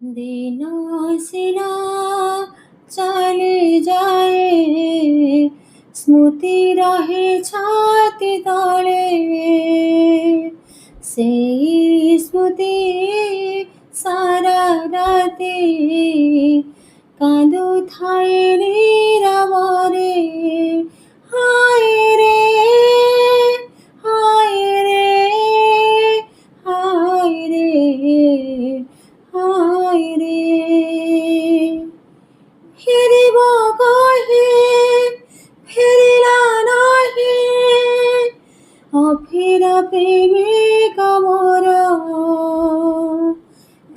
দিন সিনা চলে যায়, স্মৃতি রহে ছাতি তলে। সেই স্মৃতি সারা রাতে কাঁদুথায় নীরবরে। হায় রে, হায় রে, হায় রে, হায় রে। ফিরিব কহি ফিরিলা নাহি, অফিরা প্রেমিক মোর।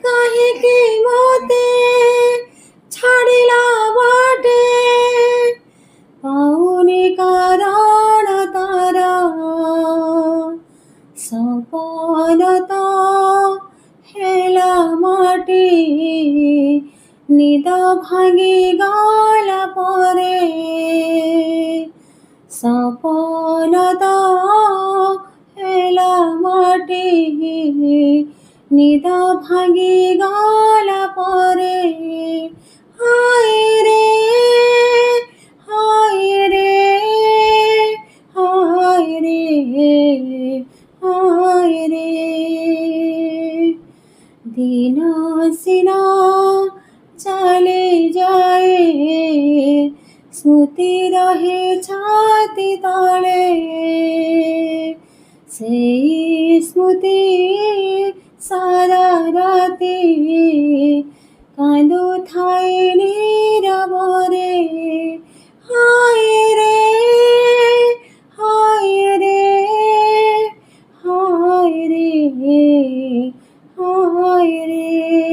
কাহিকি মতে ছাড়িলা বাটে, পাউনি কারণ তার। সপনত হেলা মাটি, নিদ ভাঙি গলা পরে। সপনত হেলা মাটি, নিদ ভাঙি গলা পরে। হায় রে, হায় রে, হায় রে, হায় রে। দিন সিনা চলে যায়, স্মৃতি রহে ছাতি তলে। সেই স্মৃতি সারা রাতে কাঁদুথায় নীরবরে। হায় রে, হায় রে, হায় রে, হায় রে।